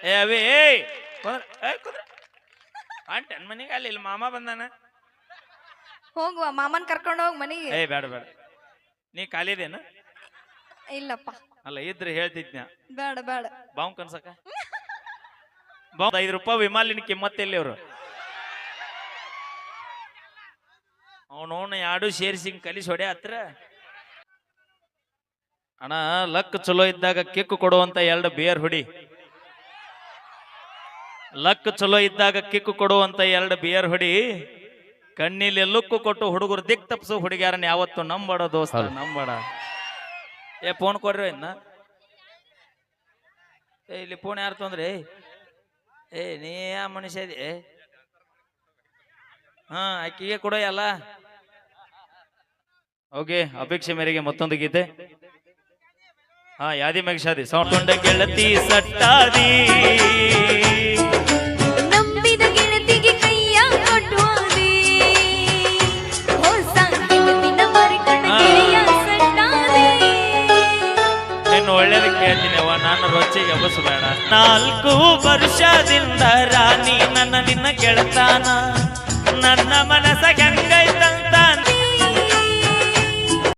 ಏ ಅವಿ ಅಂಟನ್ ಮನಿಗೆ ಅಲ್ಲಿ ಇಲ್ಲಿ ಮಾಮ ಬಂದಾನ ಹೋಗುವ ಮಾಮನ್ ಕರ್ಕೊಂಡು ಹೋಗ್ ಮನಿಗೆ. ಏ ಬೇಡ ಬೇಡ ನೀ ಖಾಲಿದೇನ? ಇಲ್ಲಪ್ಪ. ಅಲ್ಲ ಇದ್ರೆ ಹೇಳ್ತಿದ್ನ. ಬೇಡ ಬೇಡ ಬಾವು ಕನ್ಸಕ ಬಾವು 5 ರೂಪಾಯಿ ವಿಮಾಲಿನ ಕಿಮ್ಮತ್ತೆಲ್ಲಿ ಅವ್ರು ಅವನವನ್ನ ಯಾಡು ಸೇರಿಸಿ ಕಲಿಸಿ ಹೊಡೆ ಹತ್ರ. ಅಣ್ಣ ಲಕ್ ಚಲೋ ಇದ್ದಾಗ ಕಿಕ್ಕು ಕೊಡುವಂತ 2 ಬಿಯರ್ ಹೊಡಿ. ಲಕ್ ಚಲೋ ಇದ್ದಾಗ ಕಿಕ್ಕು ಕೊಡುವಂತ 2 ಬಿಯರ್ ಹೊಡಿ. ಕಣ್ಣಿಲಿ ಲುಕ್ಕು ಕೊಟ್ಟು ಹುಡುಗರು ದಿಕ್ ತಪ್ಸು ಹುಡುಗ್ಯಾರನ್ನ ಯಾವತ್ತು ನಂಬಡ ದೋಸ್ತ ನಂಬಡ. ಏ ಫೋನ್ ಕೊಡ್ರಿ ಇನ್ನ. ಏ ಇಲ್ಲಿ ಫೋನ್ ಯಾರು ತೊಂದ್ರೆ? ಏ ನೀ ಯಾ ಮನುಷ್ಯ ಇದಿ? ಹಾ ಆಕಿಗೆ ಕೊಡೋಯಲ್ಲ. ಓಕೆ ಅಪೇಕ್ಷೆ ಮೇರೆಗೆ ಮತ್ತೊಂದು ಗೀತೆ. ಹಾ ಯಾದಿ ಮೆಗ್ಸಾದಿ ಸೌಂಡ್ ಗೆಳತಿ ಸಟ್ಟಾದಿ ನಂಬಿದ ಗೆಳತಿಗೆ ಕೈಯ ಕೊಟ್ಟುವಾದಿ ಹೊಸ ಗೆಳತಿನ ಮರಿಕೊಂಡು ಗೆಳೆಯ ಸಟ್ಟಾದಿ. ನಿನ್ನ ಒಳ್ಳೇದಕ್ಕೆ ಹೇಳ್ತೀನವ ನಾನು ರೊಚ್ಚಿಗೆ ಎಬ್ಬಸಬೇಡ. 4 ವರ್ಷದಿಂದ ರಾಣಿ ನನ್ನ ನಿನ್ನ ಗೆಳತಾನ ನನ್ನ ಮನಸ ಗಂಗ